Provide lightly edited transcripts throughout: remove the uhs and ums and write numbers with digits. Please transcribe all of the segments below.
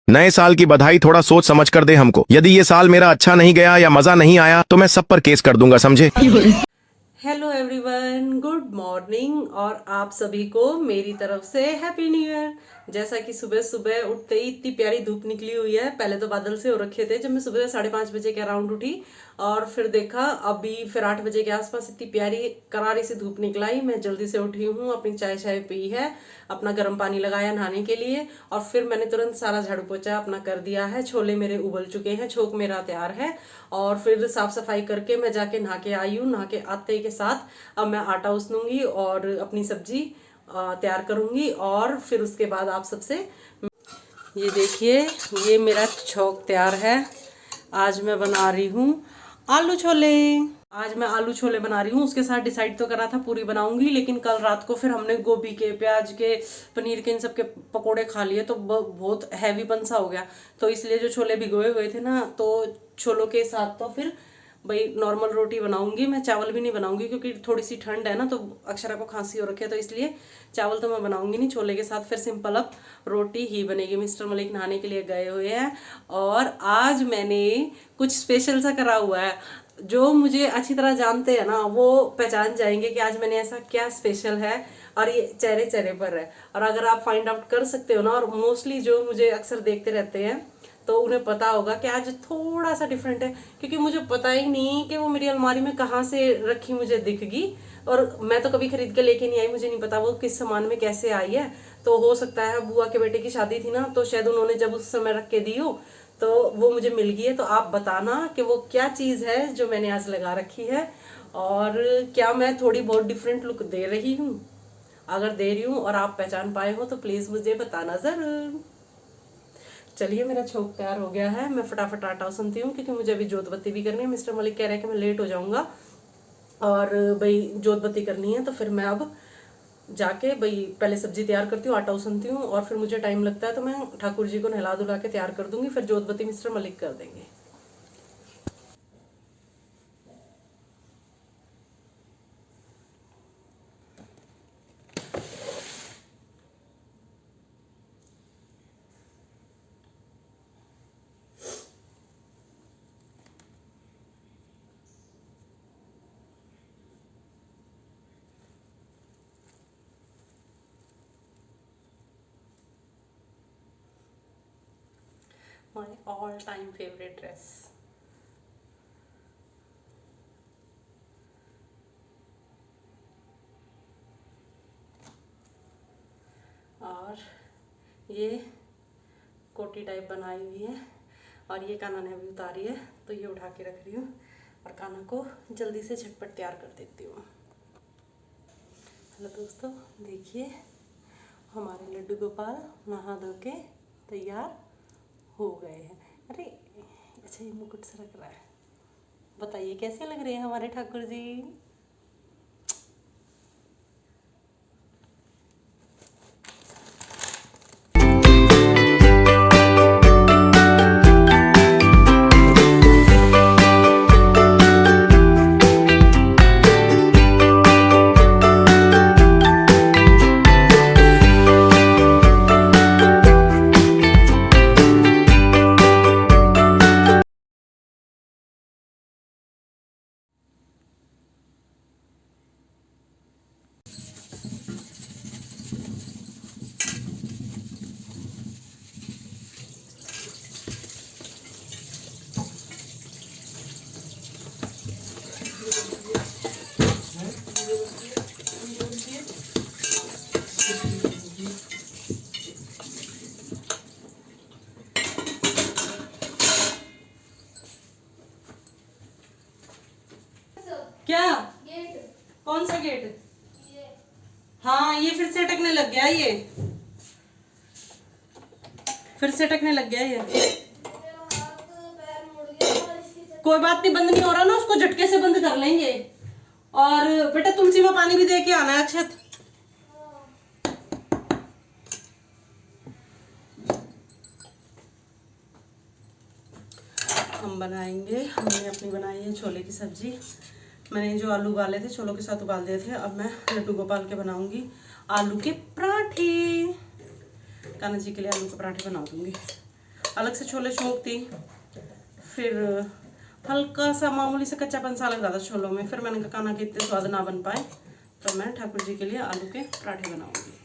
नए साल की बधाई थोड़ा सोच समझ कर दे हमको। यदि ये साल मेरा अच्छा नहीं गया या मजा नहीं आया तो मैं सब पर केस कर दूंगा, समझे। हेलो एवरीवन, गुड मॉर्निंग और आप सभी को मेरी तरफ से हैप्पी न्यू ईयर। जैसा कि सुबह सुबह उठते ही इतनी प्यारी धूप निकली हुई है। पहले तो बादल से हो रखे थे जब मैं सुबह 5:30 बजे के अराउंड उठी, और फिर देखा अभी फिर 8 बजे के आसपास इतनी प्यारी करारी सी धूप निकल आई। मैं जल्दी से उठी हूँ, अपनी चाय शाय पी है, अपना गर्म पानी लगाया नहाने के लिए, और फिर मैंने तुरंत सारा झाड़ू पोछा अपना कर दिया है। छोले मेरे उबल चुके हैं, छोक मेरा तैयार है, और फिर साफ सफाई करके मैं जाके नहा के आई हूँ। नहा के आते के साथ अब मैं आटा उसनूंगी और अपनी सब्जी तैयार करूंगी, और फिर उसके बाद आप सबसे ये देखिए, ये मेरा छोक तैयार है। आज मैं बना रही हूँ आलू छोले। आज मैं आलू छोले बना रही हूँ। उसके साथ डिसाइड तो करा था पूरी बनाऊंगी, लेकिन कल रात को फिर हमने गोभी के, प्याज के, पनीर के, इन सब के पकोड़े खा लिए तो बहुत हैवी सा हो गया। तो इसलिए जो छोले भिगोए हुए थे ना, तो छोलों के साथ तो फिर भाई नॉर्मल रोटी बनाऊंगी। मैं चावल भी नहीं बनाऊंगी क्योंकि थोड़ी सी ठंड है ना, तो अक्षरा को खांसी हो रखी है, तो इसलिए चावल तो मैं बनाऊंगी नहीं। छोले के साथ फिर सिंपल अब रोटी ही बनेगी। मिस्टर मलिक नहाने के लिए गए हुए हैं, और आज मैंने कुछ स्पेशल सा करा हुआ है। जो मुझे अच्छी तरह जानते हैं ना, वो पहचान जाएंगे कि आज मैंने ऐसा क्या स्पेशल है, और ये चेहरे चेहरे पर है। और अगर आप फाइंड आउट कर सकते हो ना, और मोस्टली जो मुझे अक्सर देखते रहते हैं तो उन्हें पता होगा कि आज थोड़ा सा डिफरेंट है, क्योंकि मुझे पता ही नहीं कि वो मेरी अलमारी में कहाँ से रखी मुझे दिख गई। और मैं तो कभी खरीद के लेके नहीं आई, मुझे नहीं पता वो किस सामान में कैसे आई है। तो हो सकता है बुआ के बेटे की शादी थी ना, तो शायद उन्होंने जब उस समय रख के दी हो तो वो मुझे मिल गई है। तो आप बताना कि वो क्या चीज़ है जो मैंने आज लगा रखी है, और क्या मैं थोड़ी बहुत डिफरेंट लुक दे रही हूँ। अगर दे रही हूँ और आप पहचान पाए हो तो प्लीज़ मुझे बताना ज़रूर। चलिए, मेरा छोक तैयार हो गया है। मैं फटाफट आटा उसनती हूँ क्योंकि मुझे अभी जोत बत्ती भी करनी है। मिस्टर मलिक कह रहे हैं कि मैं लेट हो जाऊंगा, और भाई जोत बत्ती करनी है, तो फिर मैं अब जाके भाई पहले सब्जी तैयार करती हूँ, आटा उसनती हूँ, और फिर मुझे टाइम लगता है तो मैं ठाकुर जी को नहला धुला के तैयार कर दूंगी। फिर जोत बत्ती मिस्टर मलिक कर देंगे। My all time favourite dress. और ये कोटी टाइप बनाई हुई है, और ये काना ने अभी उतारी है, तो ये उठा के रख रही हूँ, और काना को जल्दी से झटपट तैयार कर देती हूँ। हेलो दोस्तों, देखिए हमारे लड्डू गोपाल नहा धो के तैयार हो गए हैं। अरे अच्छा, ये मुकुट सा रख रहा है। बताइए कैसे लग रहे हैं हमारे ठाकुर जी। क्या गेट? कौन सा गेट? ये। हाँ, ये फिर से अटकने लग गया। ये फिर से अटकने लग गया। ये कोई बात नहीं, बंद नहीं हो रहा ना, उसको झटके से बंद कर लेंगे। और बेटा तुलसी में पानी भी दे के आना है अक्षत। हम बनाएंगे, हमने अपनी बनाई है छोले की सब्जी। मैंने जो आलू उबाले थे छोलों के साथ उबाल दिए थे। अब मैं लड्डू गोपाल के बनाऊंगी आलू के पराठे। कान्हा जी के लिए आलू के पराठे बना दूंगी। अलग से छोले छोंक दी, फिर हल्का सा मामूली से कच्चापन सा लग रहा था छोलों में। फिर मैंने कहा खाना के इतने स्वाद ना बन पाए, तो मैं ठाकुर जी के लिए आलू के पराठे बनाऊंगी।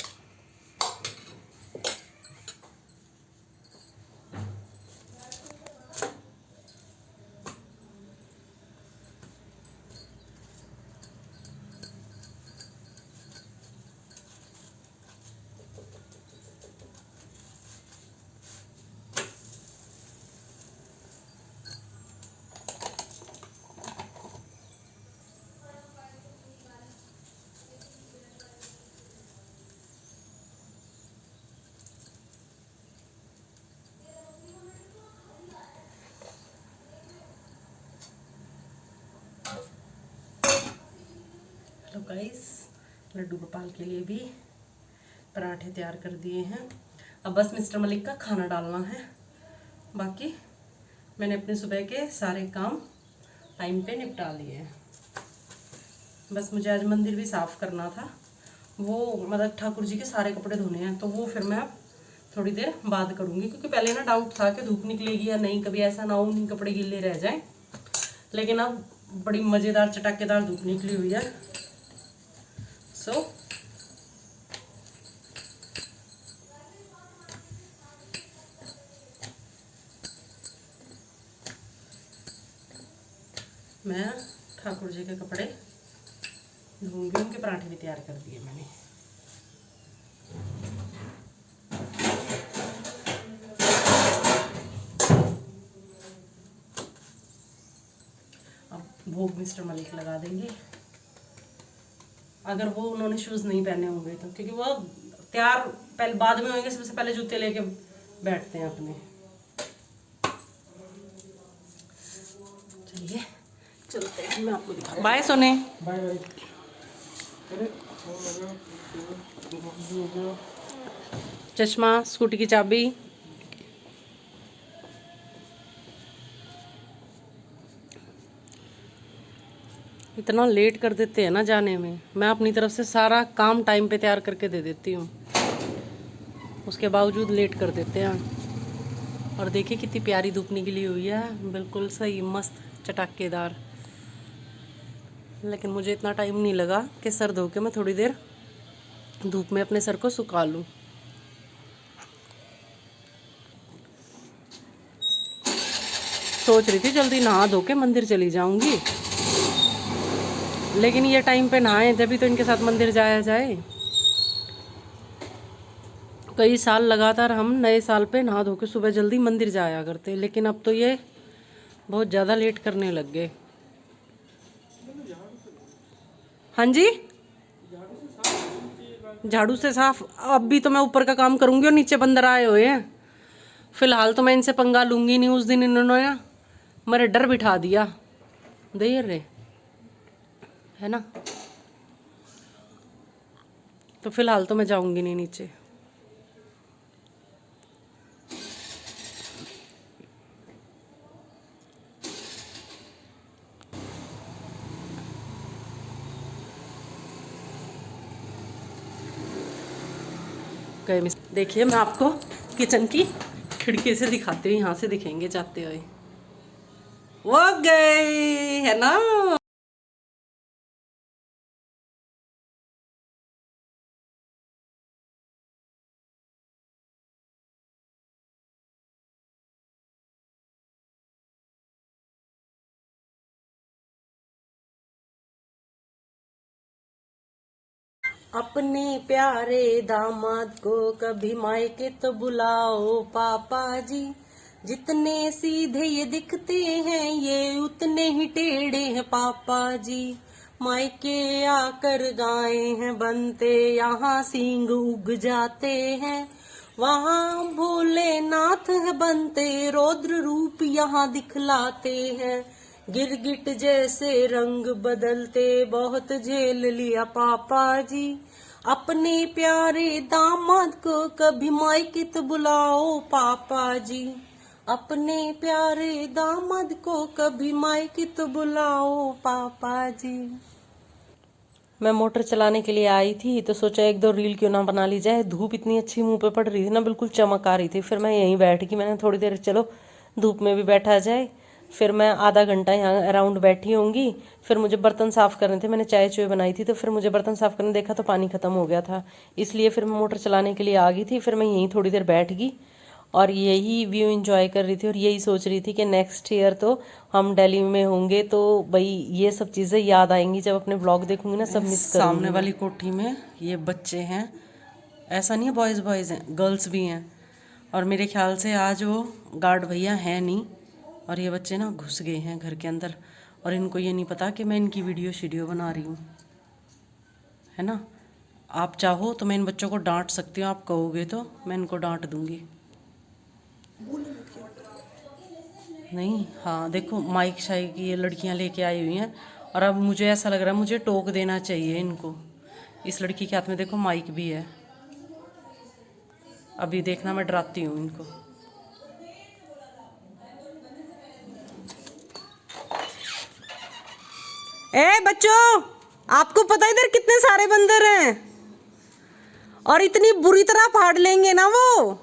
तो गाइस, लड्डू गोपाल के लिए भी पराठे तैयार कर दिए हैं। अब बस मिस्टर मलिक का खाना डालना है। बाकी मैंने अपने सुबह के सारे काम टाइम पे निपटा लिए हैं। बस मुझे आज मंदिर भी साफ़ करना था, वो मतलब ठाकुर जी के सारे कपड़े धोने हैं, तो वो फिर मैं अब थोड़ी देर बाद करूँगी, क्योंकि पहले ना डाउट था कि धूप निकलेगी या नहीं, कभी ऐसा ना हो नहीं कपड़े गीले रह जाएं। लेकिन अब बड़ी मज़ेदार चटाकेदार धूप निकली हुई है। सो मैं ठाकुर जी के कपड़े धोऊंगी, उनके पराठे भी तैयार कर दिए मैंने। अब भोग मिस्टर मलिक लगा देंगे, अगर वो उन्होंने शूज़ नहीं पहने होंगे तो, क्योंकि वो तैयार पहले बाद में होंगे, सबसे पहले जूते लेके बैठते हैं अपने। चलिए चलते हैं, मैं आपको दिखा। बाय सोने, बाय बाय। चश्मा, स्कूटी की चाबी। इतना लेट कर देते हैं ना जाने में। मैं अपनी तरफ से सारा काम टाइम पे तैयार करके दे देती हूँ, उसके बावजूद लेट कर देते हैं। और देखिए कितनी प्यारी धूप निकली हुई है, बिल्कुल सही मस्त चटाकेदार। लेकिन मुझे इतना टाइम नहीं लगा कि सर धो के मैं थोड़ी देर धूप में अपने सर को सुखा लूँ। सोच रही थी जल्दी नहा धो के मंदिर चली जाऊंगी, लेकिन ये टाइम पे नहाए जभी तो इनके साथ मंदिर जाया जाए। कई साल लगातार हम नए साल पे नहा धो के सुबह जल्दी मंदिर जाया करते, लेकिन अब तो ये बहुत ज़्यादा लेट करने लग गए। हाँ जी, झाड़ू से साफ। अब भी तो मैं ऊपर का काम करूँगी और नीचे बंदर आए हुए हैं। फिलहाल तो मैं इनसे पंगा लूँगी नहीं। उस दिन इन्होंने ना मेरे डर बिठा दिया, देर रे है ना, तो फिलहाल तो मैं जाऊँगी नहीं नीचे। देखिए मैं आपको किचन की खिड़की से दिखाती हूँ, यहाँ से दिखेंगे जाते हुए। वो गए है ना। अपने प्यारे दामाद को कभी मायके तो बुलाओ पापा जी। जितने सीधे ये दिखते हैं ये उतने ही टेढ़े हैं पापा जी। मायके आकर गाए हैं बनते, यहाँ सींग उग जाते हैं। वहाँ भोलेनाथ है बनते, रौद्र रूप यहाँ दिखलाते हैं। गिरगिट जैसे रंग बदलते, बहुत झेल लिया पापा जी। अपने प्यारे दामाद को कभी मायके तो बुलाओ पापा जी। अपने प्यारे दामाद को कभी मायके तो बुलाओ पापा जी। मैं मोटर चलाने के लिए आई थी तो सोचा एक दो रील क्यों ना बना ली जाए। धूप इतनी अच्छी मुंह पे पड़ रही थी ना, बिल्कुल चमक आ रही थी। फिर मैं यहीं बैठ गई, मैंने थोड़ी देर चलो धूप में भी बैठा जाए। फिर मैं आधा घंटा यहाँ अराउंड बैठी होंगी। फिर मुझे बर्तन साफ़ करने थे, मैंने चाय चुय बनाई थी तो फिर मुझे बर्तन साफ़ करने देखा तो पानी ख़त्म हो गया था, इसलिए फिर मैं मोटर चलाने के लिए आ गई थी। फिर मैं यहीं थोड़ी देर बैठ गई और यही व्यू एंजॉय कर रही थी और यही सोच रही थी कि नेक्स्ट ईयर तो हम दिल्ली में होंगे तो भाई ये सब चीज़ें याद आएंगी। जब अपने व्लॉग देखूंगी ना सब मिस करूंगी। सामने वाली कोठी में ये बच्चे हैं, ऐसा नहीं है बॉयज़ बॉयज़ हैं, गर्ल्स भी हैं। और मेरे ख्याल से आज वो गार्ड भैया हैं नहीं और ये बच्चे ना घुस गए हैं घर के अंदर और इनको ये नहीं पता कि मैं इनकी वीडियो बना रही हूँ, है ना। आप चाहो तो मैं इन बच्चों को डांट सकती हूँ, आप कहोगे तो मैं इनको डांट दूँगी। नहीं, हाँ देखो माइक शाइक की ये लड़कियां लेके आई हुई हैं और अब मुझे ऐसा लग रहा है मुझे टोक देना चाहिए इनको। इस लड़की के हाथ में देखो माइक भी है, अभी देखना मैं डराती हूँ इनको। ए बच्चों, आपको पता है इधर कितने सारे बंदर हैं और इतनी बुरी तरह फाड़ लेंगे ना वो,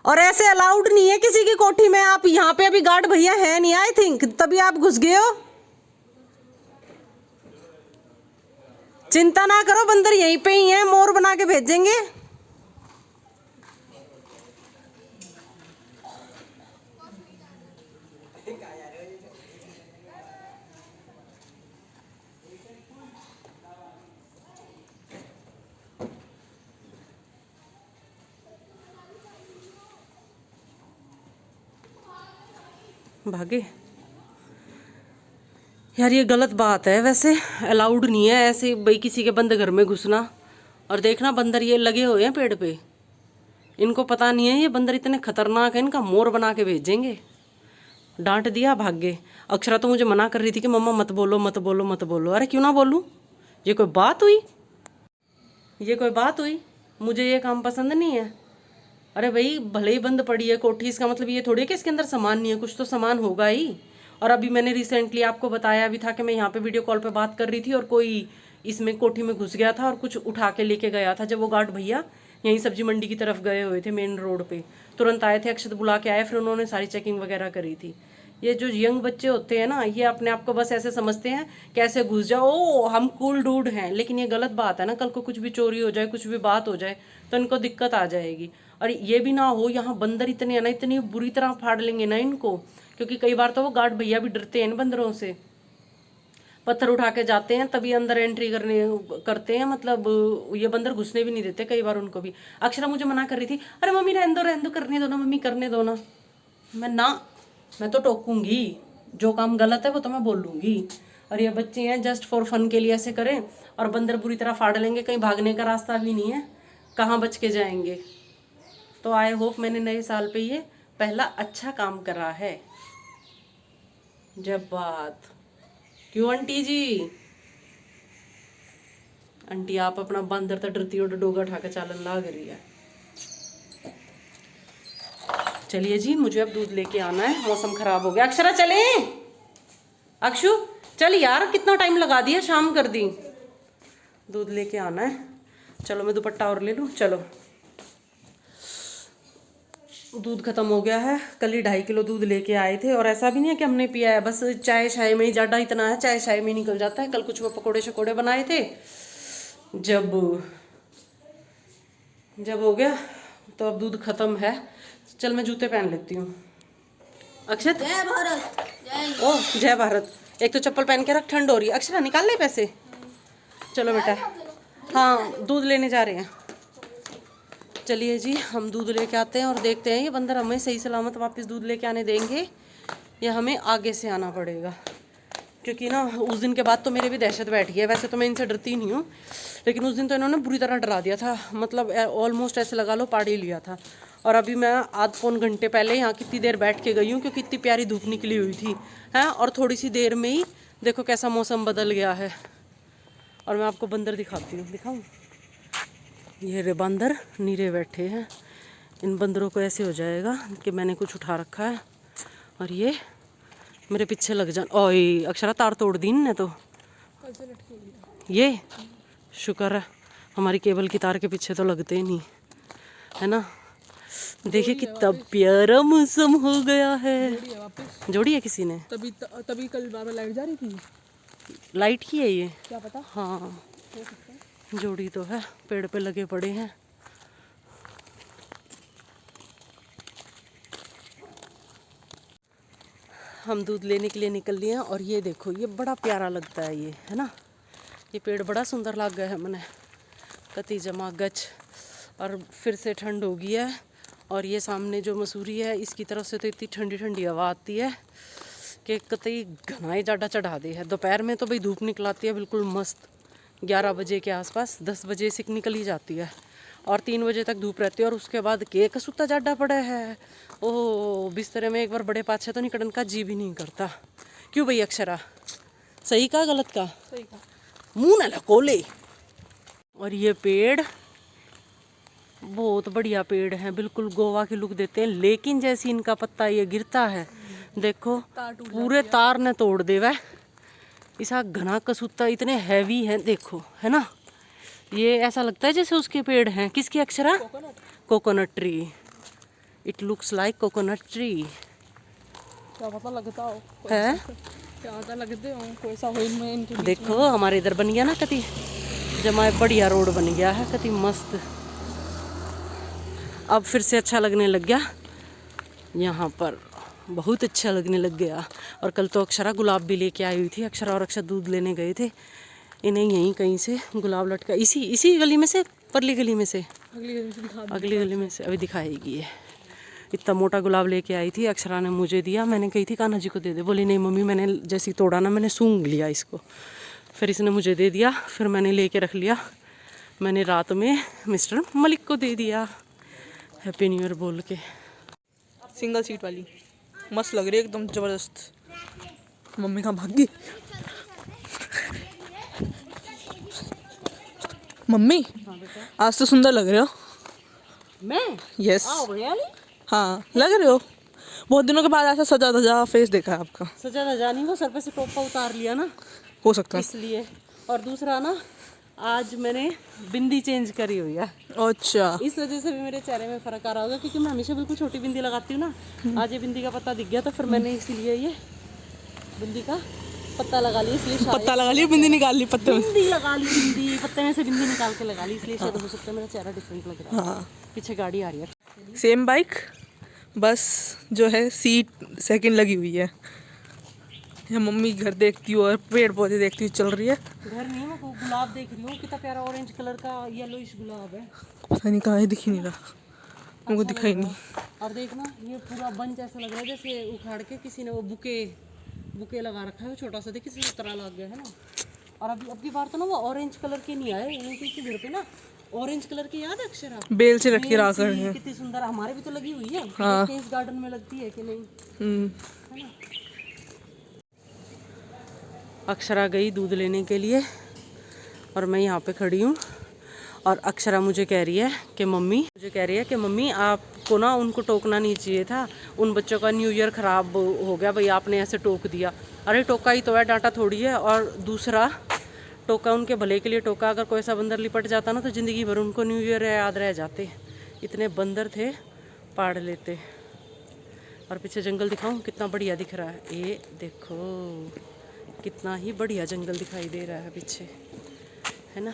और ऐसे अलाउड नहीं है किसी की कोठी में। आप यहाँ पे अभी गार्ड भैया है नहीं आई थिंक, तभी आप घुस गए हो। चिंता ना करो, बंदर यहीं पे ही हैं, मोर बना के भेजेंगे। भागे यार, ये गलत बात है वैसे, अलाउड नहीं है ऐसे भाई किसी के बंद घर में घुसना। और देखना बंदर ये लगे हुए हैं पेड़ पे, इनको पता नहीं है ये बंदर इतने खतरनाक है, इनका मोर बना के भेजेंगे। डांट दिया भाग गए। अक्षरा तो मुझे मना कर रही थी कि मम्मा मत बोलो मत बोलो मत बोलो। अरे क्यों ना बोलूं, ये कोई बात हुई, ये कोई बात हुई। मुझे ये काम पसंद नहीं है। अरे भाई भले ही बंद पड़ी है कोठी, इसका मतलब ये थोड़ी है कि इसके अंदर सामान नहीं है, कुछ तो सामान होगा ही। और अभी मैंने रिसेंटली आपको बताया भी था कि मैं यहाँ पे वीडियो कॉल पे बात कर रही थी और कोई इसमें कोठी में घुस गया था और कुछ उठा के लेके गया था। जब वो गार्ड भैया यहीं सब्जी मंडी की तरफ गए हुए थे मेन रोड पे, तुरंत आए थे, अक्षत बुला के आए, फिर उन्होंने सारी चेकिंग वगैरह करी थी। ये जो यंग बच्चे होते हैं ना, ये अपने आप को बस ऐसे समझते हैं कैसे घुस जाओ, ओ हम कूल डूड हैं। लेकिन ये गलत बात है ना, कल को कुछ भी चोरी हो जाए, कुछ भी बात हो जाए तो इनको दिक्कत आ जाएगी। और ये भी ना हो यहाँ बंदर इतने है ना, इतनी बुरी तरह फाड़ लेंगे ना इनको, क्योंकि कई बार तो वो गार्ड भैया भी डरते हैं इन बंदरों से, पत्थर उठा के जाते हैं तभी अंदर एंट्री करते हैं। मतलब ये बंदर घुसने भी नहीं देते कई बार उनको भी। अक्षरा मुझे मना कर रही थी, अरे मम्मी रहने दो करने दो ना मम्मी, करने दो ना। मैं तो टोकूंगी, जो काम गलत है वो तो मैं बोलूंगी। और ये बच्चे हैं जस्ट फॉर फन के लिए ऐसे करें और बंदर बुरी तरह फाड़ लेंगे, कहीं भागने का रास्ता भी नहीं है, कहाँ बच के जाएंगे। तो आई होप मैंने नए साल पे ये पहला अच्छा काम करा है। जब बात क्यों आंटी जी, आंटी आप अपना बंदर तो डरती हो, डोगा उठा के चालन लाग रही है। चलिए जी, मुझे अब दूध लेके आना है, मौसम खराब हो गया। अक्षरा चले, अक्षु चल यार, कितना टाइम लगा दिया, शाम कर दी। दूध लेके आना है, चलो मैं दुपट्टा और ले लूँ। चलो दूध खत्म हो गया है, कल ही 2.5 किलो दूध लेके आए थे और ऐसा भी नहीं है कि हमने पिया है, बस चाय शाय में ही ज़्यादा इतना है, चाय शाय में निकल जाता है। कल कुछ वो पकोड़े शकोड़े बनाए थे, जब हो गया तो अब दूध खत्म है। चल मैं जूते पहन लेती हूँ। अक्षत जय भारत। ओह जय भारत। एक तो चप्पल पहन के रख, ठंड हो रही है। अक्षरा निकाल ले पैसे। चलो बेटा, हाँ दूध लेने जा रहे हैं। चलिए जी, हम दूध लेके आते हैं और देखते हैं ये बंदर हमें सही सलामत वापस दूध लेके आने देंगे या हमें आगे से आना पड़ेगा। क्योंकि ना उस दिन के बाद तो मेरे भी दहशत बैठ गई है। वैसे तो मैं इनसे डरती नहीं हूँ, लेकिन उस दिन तो इन्होंने बुरी तरह डरा दिया था, मतलब ऑलमोस्ट ऐसे लगा लो पाड़ ही लिया था। और अभी मैं आध पौन घंटे पहले यहाँ कितनी देर बैठ के गई हूँ, क्योंकि इतनी प्यारी धूप निकली हुई थी हैं, और थोड़ी सी देर में ही देखो कैसा मौसम बदल गया है। और मैं आपको बंदर दिखाती हूँ, दिखाऊँ? ये रे बंदर नीरे बैठे हैं। इन बंदरों को ऐसे हो जाएगा कि मैंने कुछ उठा रखा है और ये मेरे पीछे लग जाए। ओए अक्षरा तार तोड़ दी ने तो, ये शुक्र है हमारी केबल की तार के पीछे तो लगते ही नहीं, है ना। देखिए कितना प्यारा मौसम हो गया है। जोड़ी है किसी ने, तभी कल बाबा लाइट जा रही थी। लाइट की है ये, क्या पता। हाँ जोड़ी तो है, पेड़ पे लगे पड़े हैं। हम दूध लेने के लिए निकल लिए हैं और ये देखो ये बड़ा प्यारा लगता है ये, है ना। ये पेड़ बड़ा सुंदर लग गया है मैंने, कति जमा गच। और फिर से ठंड हो गई है और ये सामने जो मसूरी है इसकी तरफ से तो इतनी ठंडी ठंडी हवा आती है कि कतई घनाई ज़्यादा चढ़ा दे है। दोपहर में तो भाई धूप निकलाती है बिल्कुल मस्त, 11 बजे के आसपास, 10 बजे से निकल ही जाती है और 3 बजे तक धूप रहती है। और उसके बाद केक सूता ज़्यादा पड़ा है। ओह बिस्तर में एक बार बड़े पाछे तो निकलने का जी भी नहीं करता। क्यों भाई अक्षरा, सही का गलत का? सही का। मुँह ना लकोले। और ये पेड़ बहुत बढ़िया पेड़ है, बिल्कुल गोवा की लुक देते हैं। लेकिन जैसे इनका पत्ता ये गिरता है देखो पूरे तार ने तोड़ देवा। इसका घना कसूता इतने हैवी हैं देखो, है ना। ये ऐसा लगता है जैसे उसके पेड़ हैं। किसकी Akshara? Coconut tree. It looks like coconut tree. क्या पता लगता हो है, क्या पता लगते हो कोई सा हो इनमें इनके बीच देखो हमारे इधर बन गया ना कति जमा बढ़िया रोड बन गया है, कति मस्त। अब फिर से अच्छा लगने लग गया यहाँ पर, बहुत अच्छा लगने लग गया। और कल तो अक्षरा गुलाब भी लेके आई हुई थी। अक्षरा और अक्षर दूध लेने गए थे, इन्हें यहीं कहीं से गुलाब लटका, इसी गली में से, परली गली में से, अगली गली से दिखा। अगली गली में से अभी दिखाएगी ये। इतना मोटा गुलाब लेके आई थी। अक्षरा ने मुझे दिया, मैंने कही थी कान्हा जी को दे दे। बोली नहीं मम्मी, मैंने जैसे तोड़ा ना मैंने सूंघ लिया इसको। फिर इसने मुझे दे दिया, फिर मैंने लेके रख लिया। मैंने रात में मिस्टर मलिक को दे दिया हैप्पी न्यू ईयर बोल के। सिंगल सीट वाली मस्त लग रही है एकदम जबरदस्त। मम्मी कहाँ भाग गई? मम्मी आज तो सुंदर लग रहे हो। मैं यस रियली हाँ लग रहे हो। बहुत दिनों के बाद ऐसा सजा धजा फेस देखा है आपका। सजा धजा नहीं, वो सर पे से टोपा उतार लिया ना हो सकता है इसलिए। और दूसरा ना आज मैंने बिंदी चेंज करी हुई है, अच्छा। इस वजह से भी मेरे चेहरे में फर्क आ रहा होगा क्योंकि मैं हमेशा बिल्कुल छोटी बिंदी लगाती हूँ ना। आज ये बिंदी का पत्ता दिख गया तो फिर मैंने इसीलिए ये बिंदी का पत्ता लगा लिया, इसलिए शायद पत्ता लगा लिया, बिंदी निकाल ली पत्ते में। बिंदी लगा ली, बिंदी पत्ते में से बिंदी निकाल के लगा ली, इसलिए शायद हो सकता है मेरा चेहरा डिफरेंट लग रहा है। हाँ पीछे गाड़ी आ रही है। सेम बाइक, बस जो है सीट सेकंड लगी हुई है। यहाँ मम्मी घर देखती हूँ और पेड़ पौधे देखती हूँ चल रही है। घर नहीं, मैं गुलाब देख रही हूँ, कितना प्यारा ऑरेंज कलर का येलोइश गुलाब है। पता नहीं कहाँ है, दिख ही नहीं रहा मुझको, दिखाई नहीं। और देखना ये पूरा बंच ऐसा लग रहा है जैसे उखाड़ के किसी ने वो बुके लगा रखा है, वो छोटा सा, देखिए किसी तरह लग गया है ना। और अब की बार तो ना वो ऑरेंज कलर के नहीं आए, उनके घर पे ना ऑरेंज कलर के, याद है अक्षरा? बेल से लटके बेल रहा सी, कर हैं। कितनी सुंदर। हमारे भी तो लगी हुई है। हाँ। देखते हैं इस गार्डन में लगती है कि नहीं, है ना। अक्षरा गई दूध लेने के लिए और मैं यहाँ पे खड़ी हूँ और अक्षरा मुझे कह रही है कि मम्मी आपको ना उनको टोकना नहीं चाहिए था, उन बच्चों का न्यू ईयर ख़राब हो गया भाई, आपने ऐसे टोक दिया। अरे टोका ही तो है, डांटा थोड़ी है। और दूसरा टोका उनके भले के लिए टोका, अगर कोई सा बंदर लिपट जाता ना तो ज़िंदगी भर उनको न्यू ईयर याद रह जाते। इतने बंदर थे, पाड़ लेते। और पीछे जंगल दिखाऊं कितना बढ़िया दिख रहा है, ये देखो कितना ही बढ़िया जंगल दिखाई दे रहा है पीछे, है ना।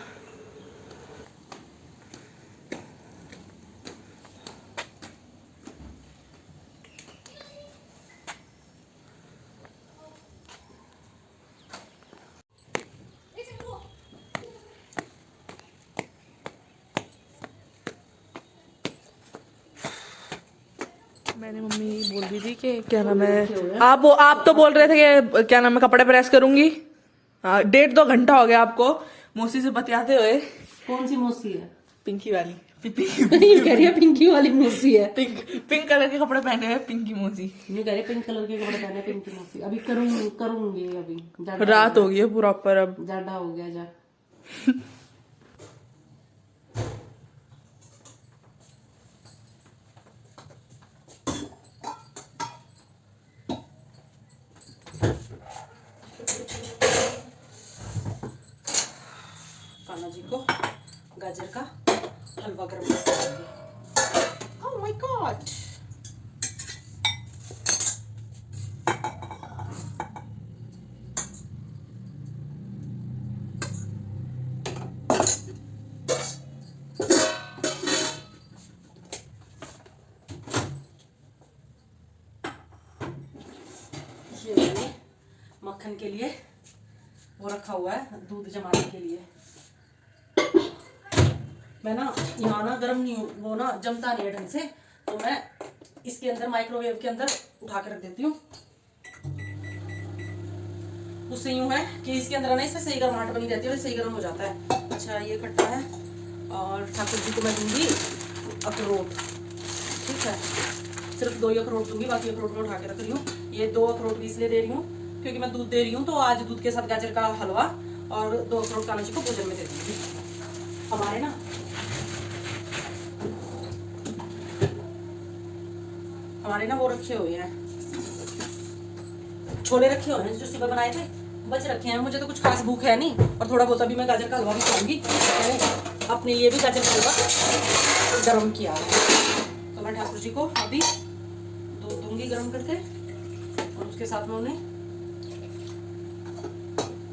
मैंने मम्मी बोल रही थी कि क्या नाम है, आप तो बोल रहे थे कि क्या नाम है कपड़े प्रेस करूंगी। 1.5-2 घंटा हो गया आपको मौसी से बतियाते हुए। कौन सी मौसी है? पिंकी वाली। ये कह रही है पिंकी वाली मौसी है। पिंक कलर के कपड़े पहने हुए पिंकी मौसी। ये कह रही पिंक कलर के कपड़े पहने पिंकी मौसी। अभी करूंगी अभी रात हो गई है पूरा ऊपर, अब ज्यादा हो गया जा। कान्हा जी को गाजर का हलवा गर्म करेंगे। ओह माय गॉड, ये मैंने मक्खन के लिए वो रखा हुआ है, दूध जमाने के लिए। मैं ना यहाँ ना गर्म नहीं, वो ना जमता नहीं है ढंग से, तो मैं इसके अंदर माइक्रोवेव के अंदर उठा के रख देती हूँ। उससे यूँ है कि इसके अंदर ना इससे सही गर्माहट बनी रहती है और सही गर्म हो जाता है। अच्छा ये खट्टा है और ठाकुर जी को मैं दूंगी अखरोट, ठीक है। सिर्फ 2 ही अखरोट दूंगी, बाकी अखरोट में उठा के रख रही हूँ। ये 2 अखरोट भी इसलिए दे रही हूँ क्योंकि मैं दूध दे रही हूँ, तो आज दूध के साथ गाजर का हलवा और 2 अखरोट कान्हा जी को भोजन में दे दूंगी। हमारे ना वो रखे हुए हैं, छोले रखे हुए हैं जो सुबह बनाए थे, बच रखे हैं। मुझे तो कुछ खास भूख है नहीं, और थोड़ा बहुत अभी मैं गाजर का हलवा भी करूँगी। मैंने अपने लिए भी गाजर का हलवा गर्म किया है, तो मैं ठाकुर जी को अभी दूध दूंगी गर्म करके, और उसके साथ में उन्हें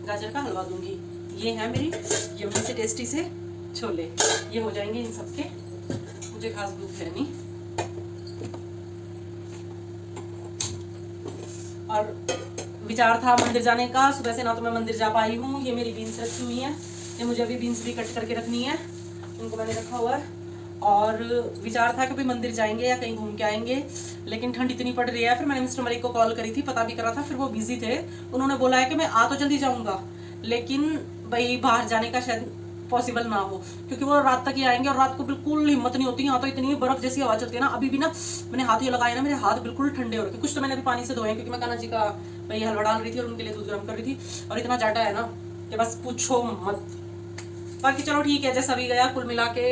गाजर का हलवा दूंगी। ये है मेरी यम्मी से टेस्टी से छोले, ये हो जाएंगे इन सबके। मुझे खास भूख है नहीं। और विचार था मंदिर जाने का, सुबह से ना तो मैं मंदिर जा पाई हूँ। ये मेरी बीन्स रखी हुई हैं, ये मुझे अभी बीन्स भी कट करके रखनी है, इनको मैंने रखा हुआ है। और विचार था कि भाई मंदिर जाएंगे या कहीं घूम के आएंगे, लेकिन ठंड इतनी पड़ रही है। फिर मैंने मिस्टर मलिक को कॉल करी थी, पता भी करा था, फिर वो बिजी थे। उन्होंने बोला है कि मैं आ तो जल्दी जाऊंगा, लेकिन भाई बाहर जाने का शायद पॉसिबल ना हो, क्योंकि वो रात तक ही आएंगे और रात को बिल्कुल हिम्मत नहीं होती। यहाँ तो इतनी बर्फ जैसी हवा चलती है ना, अभी भी ना मैंने हाथ ये लगाए ना, मेरे हाथ बिल्कुल ठंडे हो रखे। कुछ तो मैंने अभी पानी से धोए हैं, क्योंकि मैं कान्हा जी का भाई हलवा डाल रही थी और उनके लिए दूध गर्म कर रही थी, और इतना जाटा है ना कि बस पूछो मत। बाकी चलो ठीक है, जैसा भी गया कुल मिला के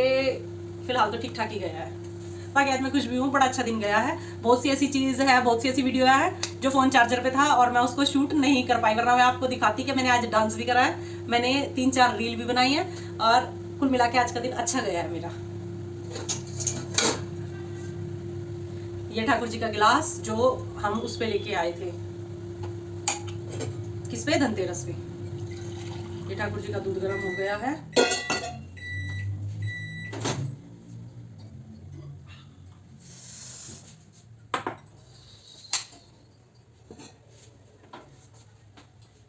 फिलहाल तो ठीक ठाक ही गया है। बाकी आज मैं खुश भी हूँ, बड़ा अच्छा दिन गया है। बहुत सी ऐसी चीज़ है, बहुत सी ऐसी वीडियो है जो फ़ोन चार्जर पे था और मैं उसको शूट नहीं कर पाई, वरना मैं आपको दिखाती कि मैंने आज डांस भी करा है, मैंने 3-4 रील भी बनाई है, और कुल मिला के आज का दिन अच्छा गया है मेरा। ये ठाकुर जी का गिलास जो हम उस पे लेके आए थे, किस पे, धनतेरस पे। ये ठाकुर जी का दूध गर्म हो गया है।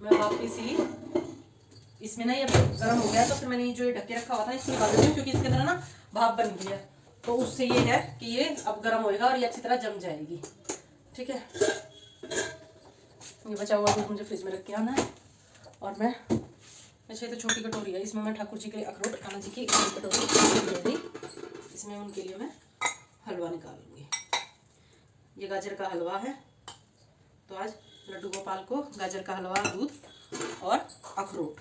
मैं वापिस ही इसमें ना ये गर्म हो गया, तो फिर मैंने जो ये ढक के रखा हुआ था इसको निकाल देती हूँ, क्योंकि इसके अंदर ना भाप बन गई है, तो उससे ये है कि ये अब गर्म होएगा और ये अच्छी तरह जम जाएगी। ठीक है, ये बचा हुआ दूध मुझे फ्रिज में रख के आना है। और मैं अच्छा, ये तो छोटी कटोरी है, इसमें मैं ठाकुर जी के लिए अखरोट, कान्हा जी की कटोरी, इसमें उनके लिए मैं हलवा निकाल लूँगी। ये गाजर का हलवा है, तो आज लड्डू गोपाल को गाजर का हलवा, दूध और अखरोट।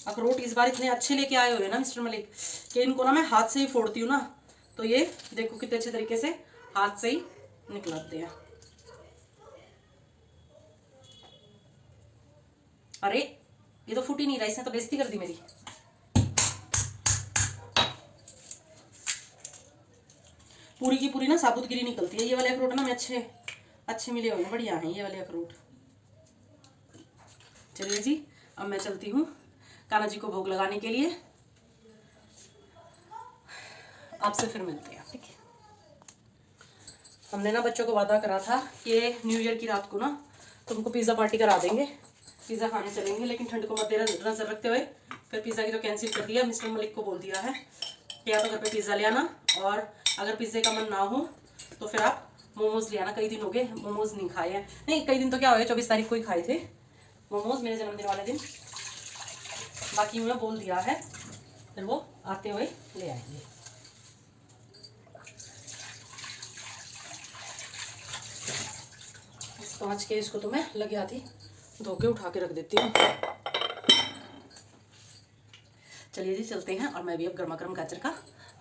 अखरोट इस बार इतने अच्छे लेके आए हुए हैं ना मिस्टर मलिक, कि इनको ना मैं हाथ से ही फोड़ती हूँ ना, तो ये देखो कितने अच्छे तरीके से हाथ से ही निकलते हैं। अरे ये तो फूट ही नहीं रहा, इसने तो बेइज्जती कर दी मेरी। पूरी की पूरी ना साबुतगिरी निकलती है। ये वाले अखरोट ना मैं अच्छे मिले हुए हैं, बढ़िया हैं ये वाले अखरोट। चलिए जी, अब मैं चलती हूँ कान्हा जी को भोग लगाने के लिए। आपसे फिर मिलते हैं, ठीक है। हमने ना बच्चों को वादा करा था कि न्यू ईयर की रात को ना तुमको पिज़्ज़ा पार्टी करा देंगे, पिज़्ज़ा खाने चलेंगे, लेकिन ठंड को मद्देनजर रखते हुए फिर पिज़्ज़ा की तो कैंसिल कर दिया। मिस्टर मलिक को बोल दिया है कि या तो घर पे पिज़्ज़ा ले आना, और अगर पिज़्ज़े का मन ना हो तो फिर आप मोमोज ले आना। कई दिन हो गए मोमोज नहीं खाए हैं, नहीं कई दिन तो क्या हो गया, 24 तारीख को ही खाए थे मोमोज, मेरे जन्मदिन वाले दिन। बाकी उन्हें बोल दिया है, फिर वो आते हुए ले आएंगे। इस कांच के इसको तो मैं लगे आती धो के उठा के रख देती हूँ। चलिए जी चलते हैं, और मैं भी अब गर्मा गर्म गाजर का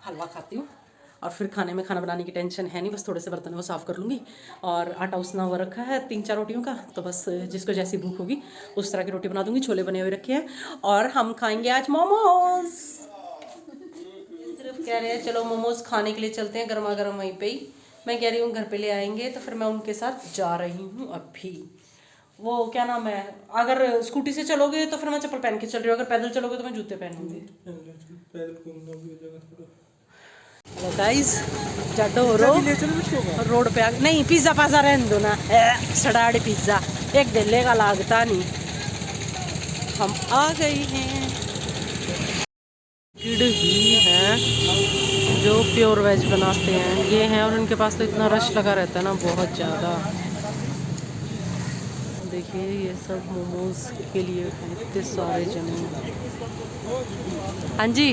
हलवा खाती हूँ। और फिर खाने में खाना बनाने की टेंशन है नहीं, बस थोड़े से बर्तन वो साफ़ कर लूँगी। और आटा उसना हुआ रखा है 3-4 रोटियों का, तो बस जिसको जैसी भूख होगी उस तरह की रोटी बना दूँगी। छोले बने हुए रखे हैं और हम खाएंगे आज मोमोज। सिर्फ कह रहे हैं चलो मोमोज खाने के लिए चलते हैं, गर्मा गर्म वहीं पे ही। मैं कह रही हूँ घर पे ले आएंगे, तो फिर मैं उनके साथ जा रही हूँ अभी। वो क्या नाम है, अगर स्कूटी से चलोगे तो फिर मैं चप्पल पहन के चल रही हूँ, अगर पैदल चलोगे तो मैं जूते पहनूंगी। हेलो गाइस, जाटो हो रोड पे आ नहीं, पिज्जा पाजा रहने दो ना, सड़ाड़ी पिज्जा एक दिल्ली का लागता नहीं। हम आ गए हैं, ही हैं जो प्योर वेज बनाते हैं ये हैं, और उनके पास तो इतना रश लगा रहता है ना, बहुत ज़्यादा। देखिए ये सब मोमोज के लिए इतने सारे जने। हाँ जी,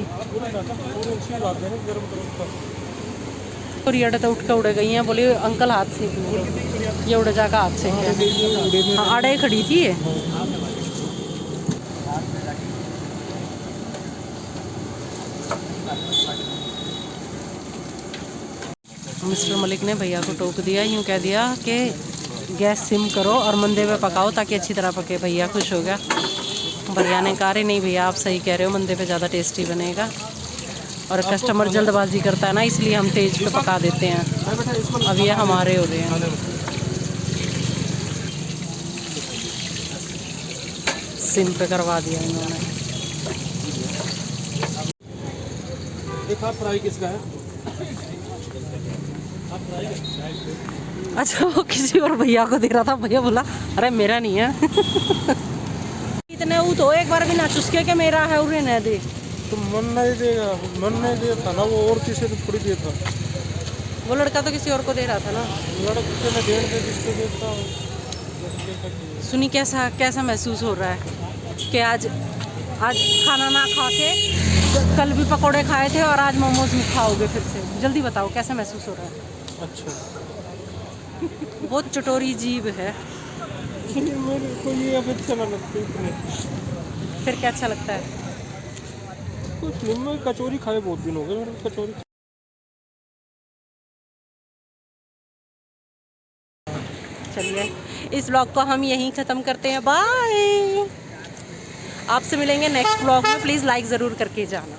और ये तो उठ के उड़ गई हैं, बोले अंकल हाथ सेक लो, ये उड़ जाकर हाथ सेक। हाँ आड़े खड़ी थी ये। मिस्टर मलिक ने भैया को टोक दिया, यूँ कह दिया कि गैस सिम करो और मंदे पे पकाओ ताकि अच्छी तरह पके। भैया खुश हो गया। भैया ने कहा रही नहीं भैया आप सही कह रहे हो, मंदे पे ज़्यादा टेस्टी बनेगा। और कस्टमर जल्दबाजी करता है ना, इसलिए हम तेज पे पका देते हैं। अब ये हमारे हो रहे हैं। सिम पे करवा दिया इन्होंने। देखा फ्राई किसका है? अच्छा वो किसी और भैया को दे रहा था, भैया बोला अरे मेरा नहीं है। इतने वो तो एक बार भी ना चुसके के मेरा है उन्हें न दे। तो मन नहीं देगा, मन नहीं देता ना, वो और किसी को थोड़ी देता। वो लड़का तो किसी और को दे रहा था ना। लड़के में देर से जिसको देता हूँ। सुनी कैसा कैसा महसूस हो रहा है कि आज खाना ना खा के कल भी पकोड़े खाए थे और आज मोमोज में खाओगे फिर से। जल्दी बताओ कैसा महसूस हो रहा है? अच्छा बहुत चटोरी जीभ है। मेरे को ये अब अच्छा ना लगता इतने। फिर क्या अच्छा लगता है? कुछ नहीं, मैं कचौरी खाए बहुत दिन हो गए मेरे को कचौरी। चलिए इस व्लॉग को हम यहीं ख़त्म करते हैं, बाय। आपसे मिलेंगे नेक्स्ट व्लॉग में, प्लीज़ लाइक ज़रूर करके जाना।